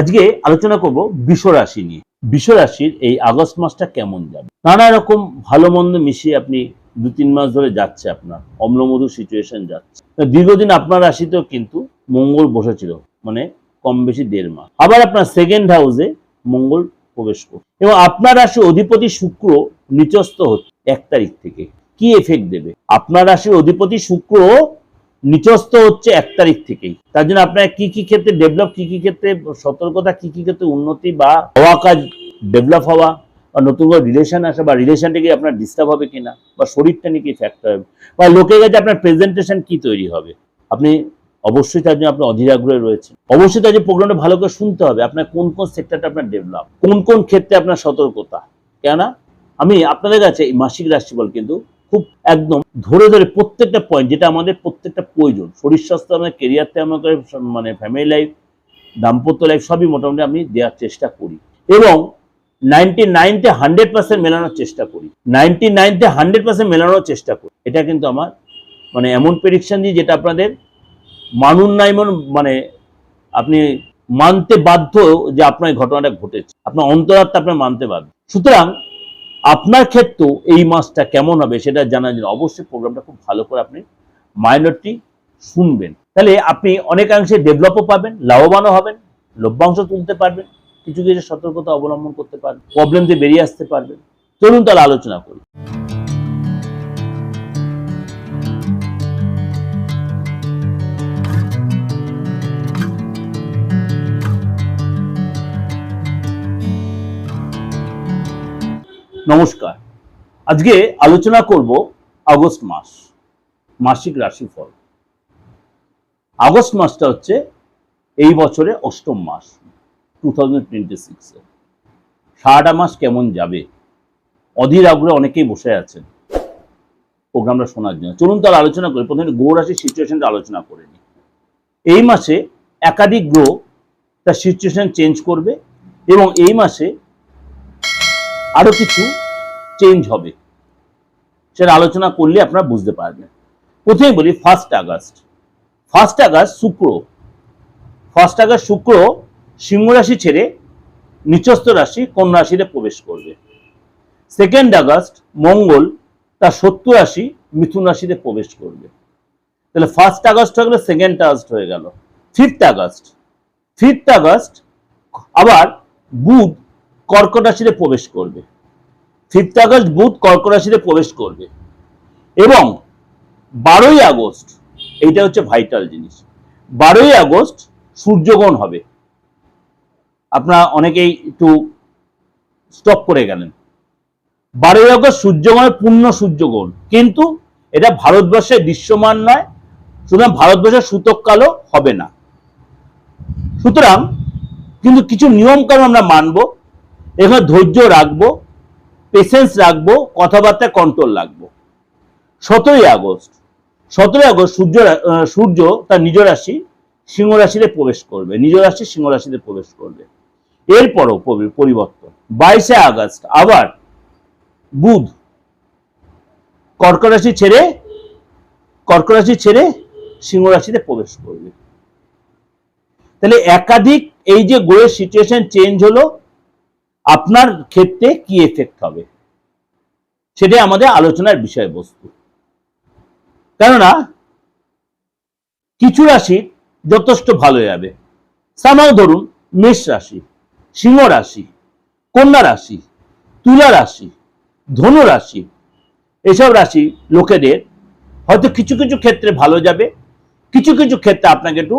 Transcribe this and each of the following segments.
আজকে আলোচনা করব বৃষ রাশি নিয়ে। বৃষ রাশির এই আগস্ট মাসটা কেমন যাবে। নানা রকম ভালো মন্দ মিশিয়ে আপনি 2-3 মাস ধরে যাচ্ছে, আপনার অম্লমধু সিচুয়েশন যাচ্ছে। দীর্ঘদিন আপনার রাশিতেও কিন্তু মঙ্গল বসেছিল, মানে কম বেশি 1.5 মাস। আবার আপনার সেকেন্ড হাউসে মঙ্গল প্রবেশ করছে এবং আপনার রাশি অধিপতি শুক্র নিচস্থ হচ্ছে 1 তারিখ থেকে। কি এফেক্ট দেবে? আপনার রাশির অধিপতি শুক্র নিচস্থ হচ্ছে 1 তারিখ থেকেই। তার জন্য আপনার কি কি ক্ষেত্রে ডেভেলপ, কি কি ক্ষেত্রে সতর্কতা, কি কি ক্ষেত্রে উন্নতি বা হওয়া কাজ ডেভেলপ হওয়া, বা নতুন করে রিলেশন আসা, বা রিলেশন থেকে আপনার ডিস্টার্ব হবে কিনা, বা শরীরটা নিয়ে কি ফ্যাক্টর হবে, বা লোকের কাছে আপনার প্রেজেন্টেশন কি তৈরি হবে। আপনি অবশ্যই তার জন্য আপনি অধীর আগ্রহে রয়েছেন। অবশ্যই তার যে প্রোগ্রামটা ভালো করে শুনতে হবে, আপনার কোন কোন সেক্টরটা আপনার ডেভেলপ, কোন কোন ক্ষেত্রে আপনার সতর্কতা। কেননা আমি আপনাদের কাছে এই মাসিক রাশিফল কিন্তু খুব একদম ধরে ধরে প্রত্যেকটা পয়েন্ট, যেটা আমাদের প্রত্যেকটা প্রয়োজন, শরীর স্বাস্থ্য, আমাদের কেরিয়ার থেকে আমাদের মানে ফ্যামিলি লাইফ, দাম্পত্য লাইফ, সবই মোটামুটি আমি দেওয়ার চেষ্টা করি এবং 99-তে 100% মেলানোর চেষ্টা করি। 99-তে 100% মেলানোর চেষ্টা করি। এটা কিন্তু আমার মানে এমন প্রেডিকশন দিই যেটা আপনাদের মানুন না, এমন মানে আপনি মানতে বাধ্য যে আপনার ঘটনাটা ঘটেছে, আপনার অন্তরাত্মা আপনার মানতে বাধ্য। সুতরাং আপনার ক্ষেত্রেও এই মাসটা কেমন হবে সেটা জানার জন্য অবশ্যই প্রোগ্রামটা খুব ভালো করে আপনি মাইনরটি শুনবেন। তাহলে আপনি অনেকাংশে ডেভেলপও পাবেন, লাভবানও হবেন, লভ্যাংশ তুলতে পারবেন, কিছু কিছু সতর্কতা অবলম্বন করতে পারবেন, প্রবলেম থেকে বেরিয়ে আসতে পারবেন। চলুন তাহলে আলোচনা করি। নমস্কার। আজকে আলোচনা করব আগস্ট মাস, মাসিক রাশিফল। আগস্ট মাসটা হচ্ছে এই বছরে 8ম মাস 2026-এ। সারাটা মাস কেমন যাবে অধীর আগ্রহে অনেকেই বসে আছেন প্রোগ্রামটা শোনার জন্য। চলুন তাহলে আলোচনা করি। প্রথমে গ্রহ রাশির সিচুয়েশনটা আলোচনা করে নিই। এই মাসে একাধিক গ্রহ তার সিচুয়েশন চেঞ্জ করবে এবং এই মাসে আরো কিছু চেঞ্জ হবে, সেটা আলোচনা করলে আপনারা বুঝতে পারবেন। প্রথমে বলি 1 আগস্ট। 1 আগস্ট শুক্র সিংহ রাশি ছেড়ে নিচস্থ রাশি কন্যা রাশিতে প্রবেশ করবে। 2 আগস্ট মঙ্গল তার শত্রু রাশি মিথুন রাশিতে প্রবেশ করবে। তাহলে 1 আগস্ট হয়ে গেল, 2 আগস্ট হয়ে গেল। 5 আগস্ট আবার বুধ কর্কট রাশিতে প্রবেশ করবে। 5 আগস্ট বুধ কর্কট রাশিতে প্রবেশ করবে এবং 12 আগস্ট, এইটা হচ্ছে ভাইটাল জিনিস, 12 আগস্ট সূর্যগ্রহণ হবে। আপনারা অনেকেই একটু স্টপ করে গেলেন। 12 আগস্ট সূর্যগ্রহণের পূর্ণ সূর্যগ্রহণ, কিন্তু এটা ভারতবর্ষে দৃশ্যমান নয়, সুতরাং ভারতবর্ষের সূতক কালও হবে না। সুতরাং কিন্তু কিছু নিয়ম কানুন আমরা মানবো, এখানে ধৈর্য রাখবো, পেশেন্স রাখবো, কথাবার্তা কন্ট্রোল রাখবো। 17 আগস্ট সূর্য তার নিজ রাশি সিংহ রাশিতে প্রবেশ করবে, নিজ রাশি সিংহ রাশিতে প্রবেশ করবে। এরপরও পরিবর্তন। 22 আগস্ট আবার বুধ কর্কট রাশি ছেড়ে সিংহ রাশিতে প্রবেশ করবে। তাহলে একাধিক এই যে গ্রহের সিচুয়েশন চেঞ্জ হলো, আপনার ক্ষেত্রে কি এফেক্ট হবে সেটাই আমাদের আলোচনার বিষয়বস্তু। কেননা কিছু রাশি যথেষ্ট ভালো যাবে। সামান্য ধরুন মেষ রাশি, সিংহ রাশি, কন্যা রাশি, তুলা রাশি, ধনু রাশি, এসব রাশি লোকেদের হয়তো কিছু কিছু ক্ষেত্রে ভালো যাবে, কিছু কিছু ক্ষেত্রে আপনাকে একটু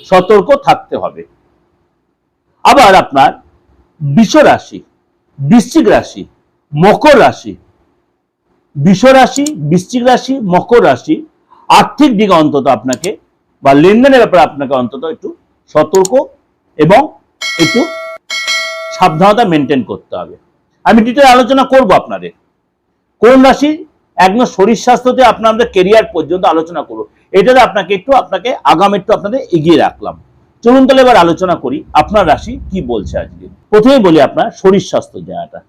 সতর্ক থাকতে হবে। আবার আপনার বৃষ রাশি, বৃশ্চিক রাশি, মকর রাশি, বৃষ রাশি, বৃশ্চিক রাশি, মকর রাশি, আর্থিক দিকে অন্তত আপনাকে বা লেনদেনের ব্যাপারে আপনাকে অন্তত একটু সতর্ক এবং একটু সাবধানতা মেনটেন করতে হবে। আমি ডিটেল আলোচনা করব আপনাদের কোন রাশি একদম শরীর স্বাস্থ্যতে আপনাদের কেরিয়ার পর্যন্ত আলোচনা করব। এটাতে আপনাকে আগাম একটু আপনাদের এগিয়ে রাখলাম। চলুন তাহলে এবার আলোচনা করি আপনার রাশি কি বলছে আজকে। প্রথমে বলি আপনার শরীর স্বাস্থ্য জায়গাটা।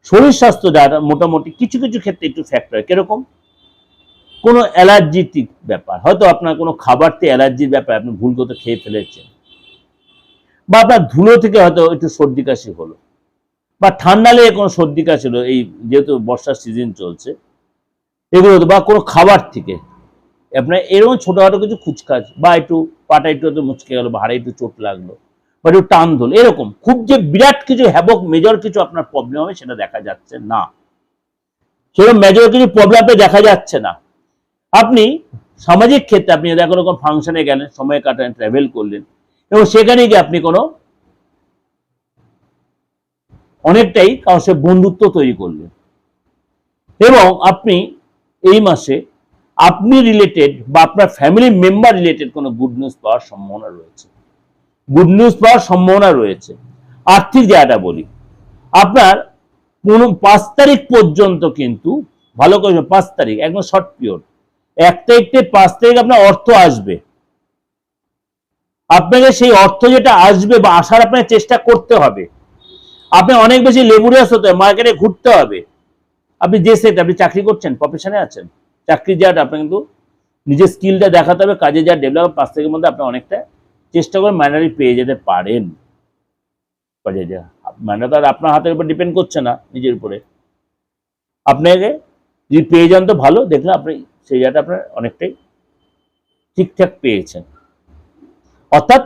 শরীর স্বাস্থ্য জায়গাটা মোটামুটি কিছু কিছু ক্ষেত্রে একটু ফ্যাক্টর, কিরকম কোনো অ্যালার্জিটিক ব্যাপার, হয়তো আপনার কোনো খাবারতে অ্যালার্জির ব্যাপার, আপনি ভুল করে খেয়ে ফেলেছেন, বা আপনার ধুলো থেকে হয়তো একটু সর্দি কাশি হলো, বা ঠান্ডা লেগে কোনো সর্দি কাশি হলো, এই যেহেতু বর্ষার সিজন চলছে, এগুলো বা কোনো খাবার থেকে আপনার এরকম ছোটখাটো কিছু খুচকাচ, বা একটু পাটা একটু মুচকে গেল, বা হাড়ে একটু চোট লাগলো, বা একটু টান ধরলো, এরকম খুব যে বিরাট কিছু হ্যাবক মেজর কিছু আপনার প্রবলেম হবে সেটা দেখা যাচ্ছে না। সেরকম মেজর কিছু প্রবলেম দেখা যাচ্ছে না। আপনি সামাজিক ক্ষেত্রে আপনি যদি কোনো ফাংশনে গেলেন, সময় কাটালেন, ট্রাভেল করলেন, এবং সেখানে গিয়ে আপনি কোনো অনেকটাই কারোর সাথে বন্ধুত্ব তৈরি করলেন, এবং আপনি এই মাসে আপনি রিলেটেড বা আপনার ফ্যামিলি মেম্বার রিলেটেড কোনো গুড নিউজ পাওয়ার সম্ভাবনা রয়েছে। গুড নিউজ পাওয়ার সম্ভাবনা রয়েছে। আর্থিক জায়গাটা বলি, আপনার 5 তারিখ পর্যন্ত কিন্তু ভালো করে, 5 তারিখ একদম শর্ট পিরিয়ড, 1 তারিখ থেকে 5 তারিখ আপনার অর্থ আসবে। আপনাকে সেই অর্থ যেটা আসবে বা আসার আপনাকে চেষ্টা করতে হবে। আপনি অনেক বেশি লেবুরিয়াস হতে হবে, মার্কেটে ঘুরতে হবে। আপনি যে সেক্টর, আপনি চাকরি করছেন, প্রফেশনে আছেন, চাকরির জায়গাটা আপনার কিন্তু নিজের স্কিলটা দেখাতে হবে, কাজে যা ডেভেলপ 5 তারিখের মধ্যে আপনি অনেকটা চেষ্টা করে মাইনারি পেয়ে যেতে পারেন। মাইনা তো আর আপনার হাতের উপর ডিপেন্ড করছে না, নিজের উপরে। আপনাকে যদি পেয়ে যান তো ভালো, দেখলে আপনি সেই জায়গাটা আপনার অনেকটাই ঠিকঠাক পেয়েছেন। অর্থাৎ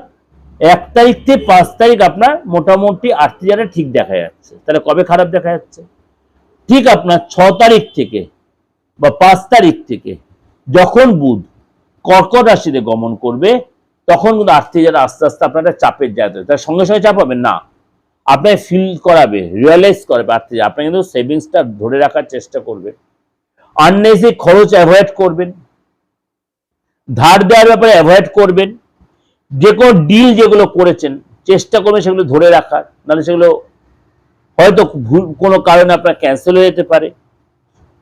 1 তারিখ থেকে 5 তারিখ আপনার মোটামুটি আর্থিক জায়গাটা ঠিক দেখা যাচ্ছে। তাহলে কবে খারাপ দেখা যাচ্ছে? ঠিক আপনার 6 তারিখ থেকে বা 5 তারিখ থেকে যখন বুধ কর্কট রাশিতে গমন করবে, তখন কিন্তু আর্থিক জায়গা আস্তে আস্তে আপনার চাপের জায়গা, তার সঙ্গে সঙ্গে চাপ হবে না, আপনাকে ফিল করাবে, রিয়েলাইজ করবে আর্থিক। আপনি কিন্তু সেভিংসটা ধরে রাখার চেষ্টা করবেন, আননেসেসারি খরচ অ্যাভয়েড করবেন, ধার দেওয়ার ব্যাপারে অ্যাভয়েড করবেন, যে কোনো ডিল যেগুলো করেছেন চেষ্টা করবেন সেগুলো ধরে রাখার, নাহলে সেগুলো হয়তো ভুল কোনো কারণে আপনার ক্যান্সেল হয়ে যেতে পারে,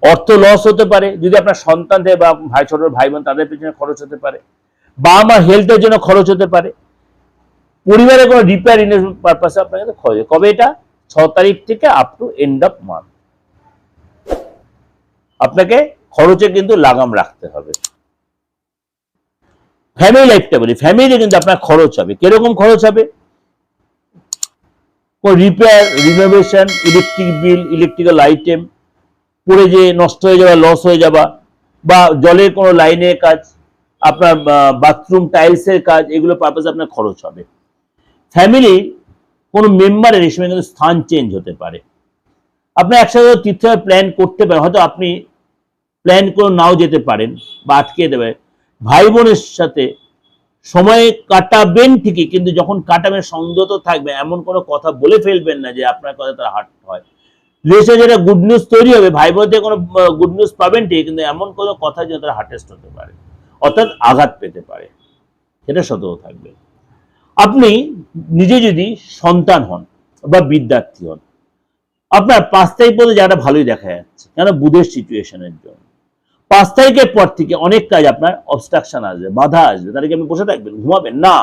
অর্থ লস হতে পারে, যদি আপনার সন্তান থেকে বা ছোট ভাই বোন তাদের পেছনে খরচ হতে পারে, বা আমার হেলথের জন্য খরচ হতে পারে, পরিবারের কোনো রিপেয়ার ইনভেস্টমেন্ট পারপাসে আপনাকে খরচ। কবে এটা? 6 তারিখ থেকে up to end of month আপনাকে খরচে কিন্তু লাগাম রাখতে হবে। ফ্যামিলি লাইফটা বলি, ফ্যামিলিতে কিন্তু আপনার খরচ হবে। কিরকম খরচ হবে? Repair, renovation, electric bill, electrical item পড়ে যে নষ্ট হয়ে যাওয়া, লস হয়ে যাওয়া, বা জলের কোনো লাইনের কাজ, আপনার বাথরুম টাইলসের কাজ, এগুলো পারপাসে আপনার খরচ হবে। ফ্যামিলি কোনো মেম্বারের এই সময় কিন্তু স্থান চেঞ্জ হতে পারে। আপনি একসাথে তীর্থ প্ল্যান করতে পারেন, হয়তো আপনি প্ল্যান করে নাও যেতে পারেন বা আটকে যেতে পারেন। ভাই বোনের সাথে সময় কাটাবেন ঠিকই, কিন্তু যখন কাটাবেন সংযত থাকবে, এমন কোনো কথা বলে ফেলবেন না যে আপনার কথা তারা হার্ট হয়। রিলেশনে যেটা গুড নিউজ তৈরি হবে, ভাই বোনদের কোনো গুড নিউজ পাবেন ঠিক, কিন্তু এমন কোনো কথা যেন তারা হার্টেস্ট হতে পারে, অর্থাৎ আঘাত পেতে পারে, সেটা সতর্ক থাকবে। আপনি নিজে যদি সন্তান হন বা বিদ্যার্থী হন, আপনার 5 তারিখ পর্যন্ত যারা ভালোই দেখা যাচ্ছে, কেন বুধের সিচুয়েশনের জন্য। 5 তারিখের পর থেকে অনেক কাজ আপনার অবস্ট্রাকশন আসবে, বাধা আসবে, তাদেরকে আপনি বসে থাকবেন, ঘুমাবেন না,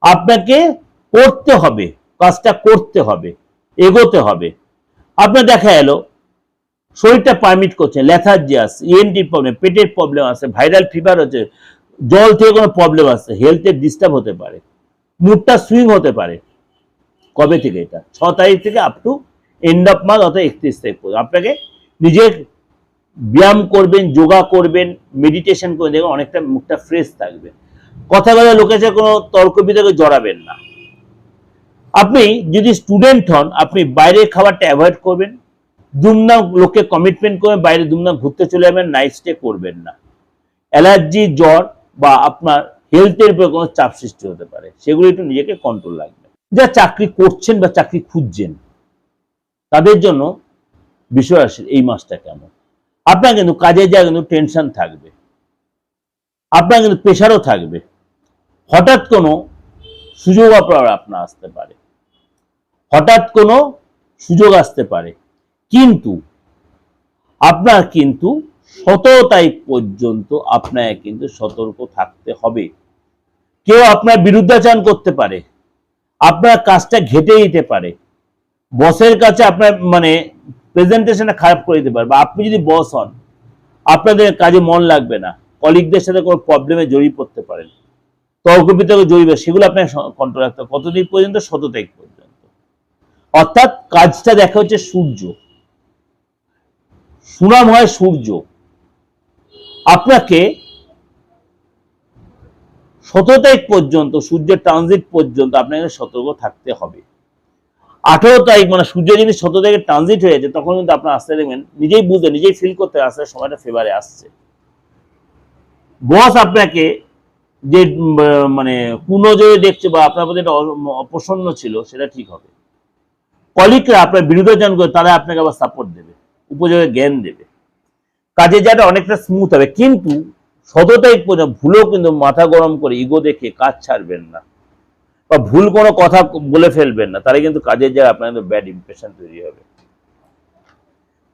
আপনাকে করতে হবে, কাজটা করতে হবে, এগোতে হবে। আপনার দেখা এলো শরীরটা পারমিট করছে, লেথার্জিয়াস, ইএনটি প্রবলেম, পেটের প্রবলেম আছে, ভাইরাল ফিভার হচ্ছে, জল থেকে কোনো প্রবলেম আছে, হেলথের ডিস্টার্ব হতে পারে, মুডটা সুইং হতে পারে। কবে থেকে? এটা 6 তারিখ থেকে up to end of month, অর্থাৎ 31 তারিখ পর্যন্ত আপনাকে নিজের ব্যায়াম করবেন, যোগা করবেন, মেডিটেশন করে দেখবেন অনেকটা মুখটা ফ্রেশ থাকবে। কথা বলা লোকের সাথে কোনো তর্ক বিতর্কে জড়াবেন না। আপনি যদি স্টুডেন্ট হন, আপনি বাইরের খাবারটা অ্যাভয়েড করবেন, দুমদাম লোককে কমিটমেন্ট করবেন, বাইরে দুমদাম ঘুরতে চলে যাবেন, নাইট স্টে করবেন না। অ্যালার্জি, জ্বর বা আপনার হেলথের উপর কোনো চাপ সৃষ্টি হতে পারে, সেগুলো একটু নিজেকে কন্ট্রোল রাখবেন। যা চাকরি করছেন বা চাকরি খুঁজছেন তাদের জন্য বৃষরাশির এই মাসটা কেমন? আপনার কিন্তু কাজের জায়গায় কিন্তু টেনশন থাকবে, আপনার কিন্তু প্রেশারও থাকবে, হঠাৎ কোনো সুযোগ আপনার আসতে পারে, হঠাৎ কোনো সুযোগ আসতে পারে, কিন্তু আপনার কিন্তু 17 তারিখ পর্যন্ত আপনাকে কিন্তু সতর্ক থাকতে হবে। কেউ আপনার বিরুদ্ধাচরণ করতে পারে, আপনার কাজটা ঘেটে দিতে পারে, বসের কাছে আপনার প্রেজেন্টেশনটা খারাপ করে দিতে পারে, বা আপনি যদি বস হন আপনাদের কাজে মন লাগবে না, কলিগদের সাথে কোনো প্রবলেমে জড়িয়ে পড়তে পারেন। তর্ক বিতর্ক জড়িবে, সেগুলো আপনাকে কন্ট্রোল রাখতে হবে। কতদিন পর্যন্ত? 17 তারিখ পর্যন্ত। অর্থাৎ কাজটা দেখা হচ্ছে সূর্য, সুনাম হয় সূর্য। আপনাকে 17 তারিখ পর্যন্ত, সূর্যের ট্রানজিট পর্যন্ত আপনাকে সতর্ক থাকতে হবে। 18 তারিখ মানে সূর্য যদি 17 তারিখে ট্রানজিট হয়ে যায়, তখন কিন্তু আপনার আসতে দেখবেন, নিজেই বুঝতে, নিজেই ফিল করতে আসতে সময়টা ফেভারে আসছে। বস আপনাকে যে মানে কুনজরে দেখছে বা আপনার প্রতি একটা অপ্রসন্ন ছিল, সেটা ঠিক হবে। কলিগরা আপনার বিরুদ্ধাচরণ করে, তারা আপনাকে আবার সাপোর্ট দেবে, উপযোগে জ্ঞান দেবে, কাজের জায়গাটা অনেকটা স্মুথ হবে। কিন্তু 17 তারিখ পর্যন্ত ভুলেও কিন্তু মাথা গরম করে ইগো দেখে কাজ ছাড়বেন না, বা ভুল কোনো কথা বলে ফেলবেন না, তাহলে কিন্তু কাজের জায়গায় আপনার কিন্তু ব্যাড ইমপ্রেশন তৈরি হবে।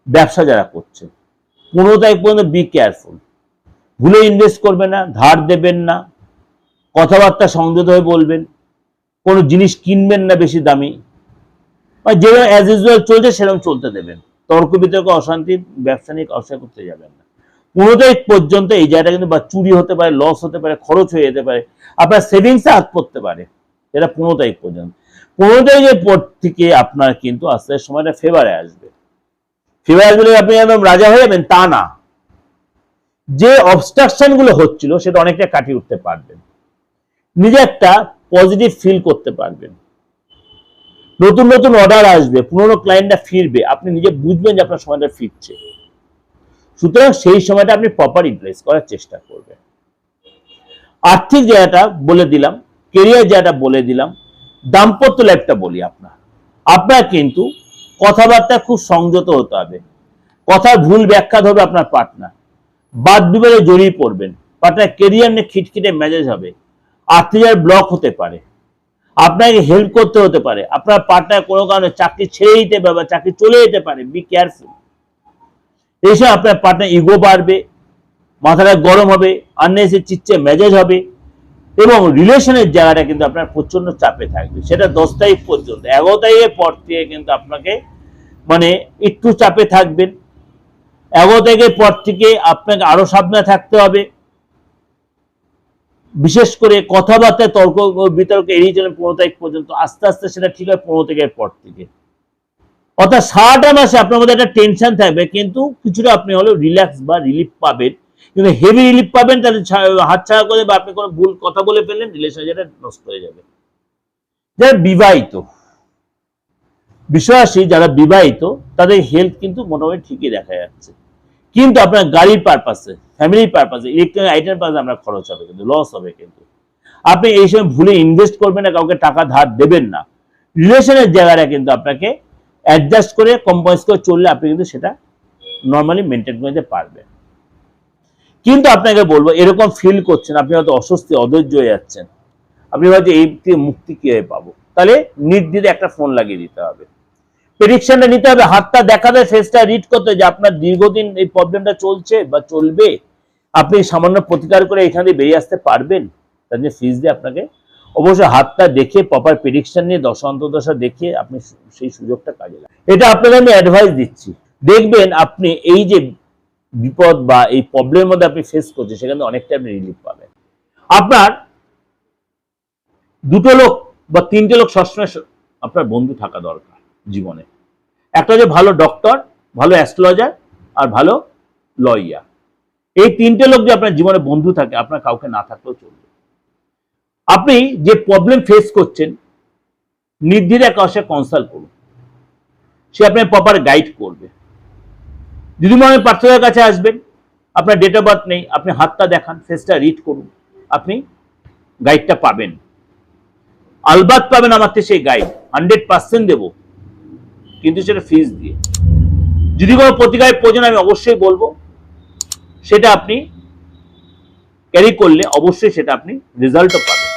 ব্যবসা যারা করছেন, 15 তারিখ পর্যন্ত বি কেয়ারফুল, ভুলে ইনভেস্ট করবেন না, ধার দেবেন না, কথাবার্তা সংযত হয়ে বলবেন, কোনো জিনিস কিনবেন না বেশি দামি, যেরকম অ্যাজ ইউজুয়াল চলছে সেরকম চলতে দেবেন। তর্ক বিতর্ক, অশান্তি, ব্যবসা নিয়ে ব্যবসা করতে যাবেন না। 15 তারিখ পর্যন্ত এই জায়গাটা কিন্তু বা চুরি হতে পারে, লস হতে পারে, খরচ হয়ে যেতে পারে, আপনার সেভিংসে হাত পড়তে পারে, এটা 15 তারিখ পর্যন্ত। 15 তারিখের পর থেকে আপনার কিন্তু আস্তে আস্তে সময়টা ফেভারে আসবে। ফেভারে আসবে আপনি একদম রাজা হয়ে যাবেন তা না, যে অবস্ট্রাকশন গুলো হচ্ছিল সেটা অনেকটা কাটিয়ে উঠতে পারবেন, নিজে একটা পজিটিভ ফিল করতে পারবেন, নতুন নতুন অর্ডার আসবে, পুরনো ক্লায়েন্টরা ফিরবে, আপনি নিজে বুঝবেন যে আপনার সময়টা ফিরছে। সুতরাং সেই সময়টা আপনি প্রপার ইউটিলাইজ করার চেষ্টা করবেন। আর্থিক জায়গাটা বলে দিলাম, কেরিয়ার জায়গাটা বলে দিলাম, দাম্পত্য লাইফটা বলি। আপনার কিন্তু কথাবার্তা খুব সংযত হতে হবে, কথার ভুল ব্যাখ্যা ধরবে আপনার পার্টনার, বাদ বিবাদে জড়িয়ে পড়বেন, পার্টনার কেরিয়ার নিয়ে খিটখিটে মেজাজ হবে, আর্থিক ব্লক হতে পারে, আপনাকে হেল্প করতে হতে পারে, আপনার পার্টনার কোনো কারণে চাকরি ছেড়ে দিতে পারে বা চাকরি চলে যেতে পারে, বি কেয়ারফুল। এইসব আপনার পার্টনার ইগো বাড়বে, মাথাটা গরম হবে, আননেসেসারি চিচ্ছে মেজাজ হবে, এবং রিলেশনের জায়গাটা কিন্তু আপনার প্রচন্ড চাপে থাকবে। সেটা 10 তারিখ পর্যন্ত। 11 তারিখের পর থেকে কিন্তু আপনাকে মানে একটু চাপে থাকবেন। 11 তারিখের পর থেকে আপনাকে আরো সাবধানে থাকতে হবে, বিশেষ করে কথাবার্তায় তর্ক বিতর্ক এড়িয়ে চলেন 15 তারিখ পর্যন্ত। আস্তে আস্তে সেটা ঠিক হয় 15 তারিখের পর থেকে। অর্থাৎ সারাটা মাসে আপনার মধ্যে একটা টেনশন থাকবে, কিন্তু কিছুটা আপনি হলেও রিল্যাক্স বা রিলিফ পাবেন। কিন্তু হেভি রিলিফ পাবেন তাহলে হাতছাড়া করে বা আপনি কোনো ভুল কথা বলে ফেললেন, রিলেশন যেটা নষ্ট হয়ে যাবে। যারা বিবাহিত, বিষয়াসী যারা বিবাহিত, তাদের হেলথ কিন্তু মোটামুটি ঠিকই দেখা যাচ্ছে, কিন্তু আপনার গাড়ির পারপাসে, ফ্যামিলির পারপাসে, ইলেকট্রনিক আইটেম পারপাসে আপনার খরচ হবে, কিন্তু লস হবে। কিন্তু আপনি এই সময় ভুলে ইনভেস্ট করবেন না, কাউকে টাকা ধার দেবেন না। রিলেশনের জায়গাটা কিন্তু আপনাকে অ্যাডজাস্ট করে কম্প্রোমাইজ করে চললে আপনি কিন্তু সেটা নর্মালি মেনটেন করতে পারবেন। কিন্তু আপনাকে বলবো, এরকম ফিল করছেন, আপনি হয়তো অস্বস্তি, অধৈর্য হয়ে যাচ্ছেন, আপনি হয়তো এই থেকে মুক্তি কিভাবে পাবো, তাহলে নির্দ্বিধায় একটা ফোন লাগিয়ে দিতে হবে, প্রেডিকশনটা নিতে হবে, হাতটা দেখাতে, ফেসটা রিড করতে, যে আপনার দীর্ঘদিন এই প্রবলেমটা চলছে বা চলবে, আপনি সামান্য প্রতিকার করে এখান থেকে বেরিয়ে আসতে পারবেন। তার জন্য ফিজ দিয়ে আপনাকে অবশ্যই হাতটা দেখে প্রপার প্রেডিকশন নিয়ে দশা অন্তর্দশা দেখে আপনি সেই সুযোগটা কাজে লাগান। এটা আপনাকে আমি অ্যাডভাইস দিচ্ছি। দেখবেন আপনি এই যে বিপদ বা এই প্রবলেমের মধ্যে আপনি ফেস করছেন, সেখানে অনেকটা আপনি রিলিফ পাবেন। আপনার দুটো লোক বা তিনটে লোক সবসময় আপনার বন্ধু থাকা দরকার জীবনে। একটা হচ্ছে ভালো ডক্টর, ভালো অ্যাস্ট্রোলজার, আর ভালো লয়ার। এই তিনটে লোক যে আপনার জীবনে বন্ধু থাকে, আপনার কাউকে না থাকলেও চলবে। আপনি যে প্রবলেম ফেস করছেন, নির্দ্বিধায় কারোর সাথে কনসাল্ট করুন, সে আপনার প্রপার গাইড করবে। যদি মনে হয় পার্থক্যের কাছে আসবেন, আপনার ডেট অফ বার্থ নেই, আপনি হাতটা দেখান, ফেসটা রিড করুন, আপনি গাইডটা পাবেন। আলবাত পাবেন আমার থেকে সেই গাইড, 100% দেবো, কিন্তু সেটা ফিজ দিয়ে। যদি কোনো প্রতিকারের প্রয়োজন আমি অবশ্যই বলবো, সেটা আপনি ক্যারি করলে অবশ্যই সেটা আপনি রেজাল্টও পাবেন,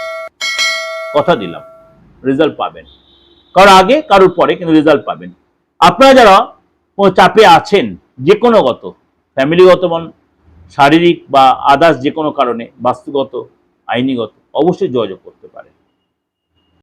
কথা দিলাম, রেজাল্ট পাবেন। কারোর আগে কারোর পরে, কিন্তু রেজাল্ট পাবেন। আপনারা যারা কোনো চাপে আছেন, যে কোনো গত, ফ্যামিলিগত বন, শারীরিক বা আদার্স যে কোনো কারণে, বাস্তুগত, আইনিগত, অবশ্যই যোগাযোগ করতে পারেন।